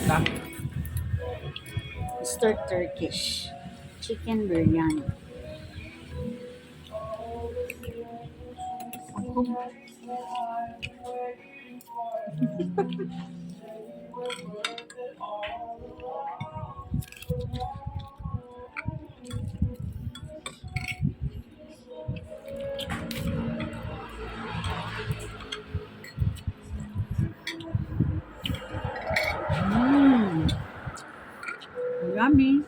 Na? Mr. Turkish. Chicken Biryani. Mmm. Yummy.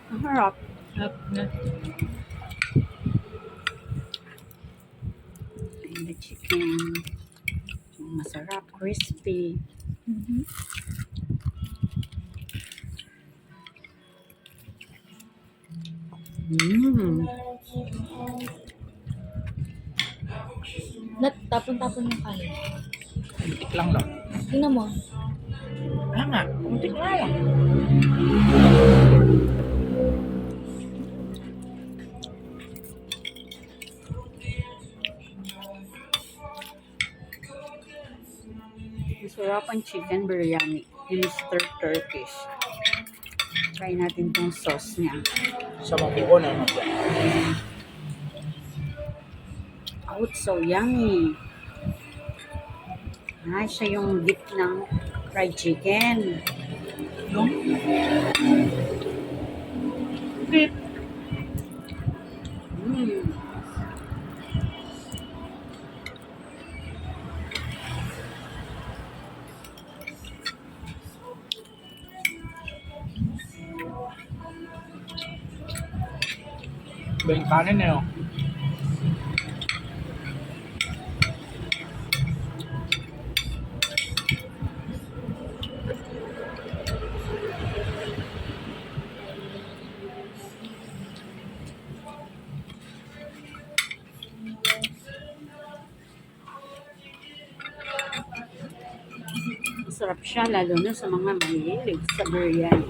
Masarap. Sarap na. And the chicken. Masarap. Crispy. Mmm. Tapon-tapon yung kanin. Kuntik lang lang. Tingnan mo. Nga, kuntik nga lang. Masarap ang chicken biryani ni Mr. Turkish. Try natin tong sauce niya. Sa mabuo na naman yan. Oh, it's so yummy. Siya yung dip ng fried chicken. Yung? Dip. Mm. Iba yung kanin eh. Oh. Masarap siya lalo na sa mga mahilig sa biryani.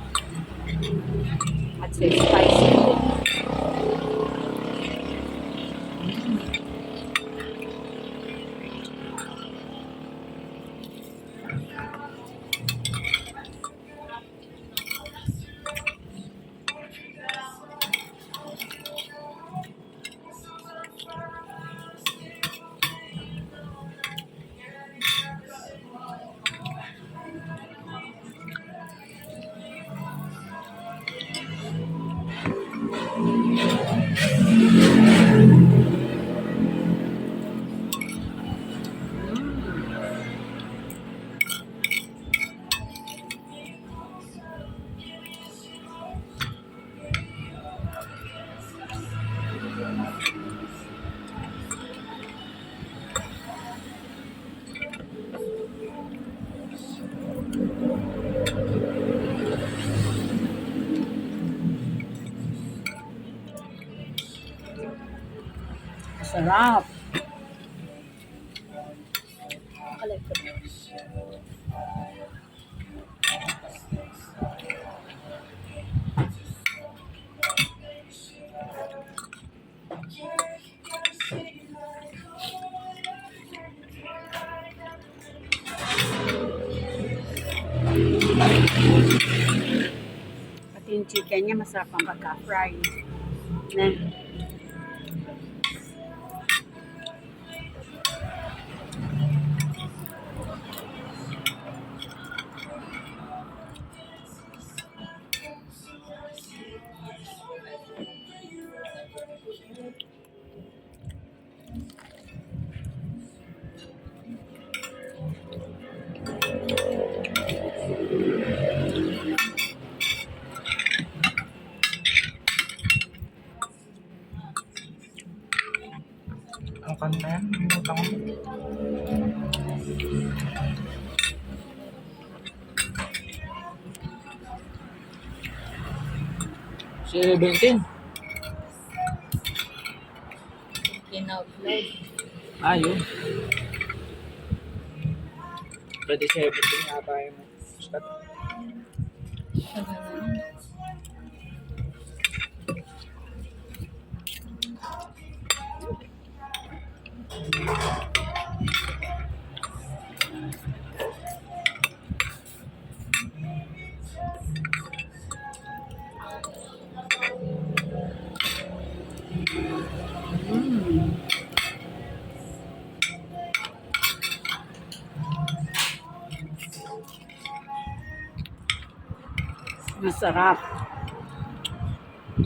At sa spicy food. Masarap. Alay ko. Pati yung chicken niya masarap ang pagka-fry. Na. Ang kanta yan, minuta ko. Si 17. in-upload. Yun. Pwede 17 ata yung start. Ano naman. Mm. Masarap.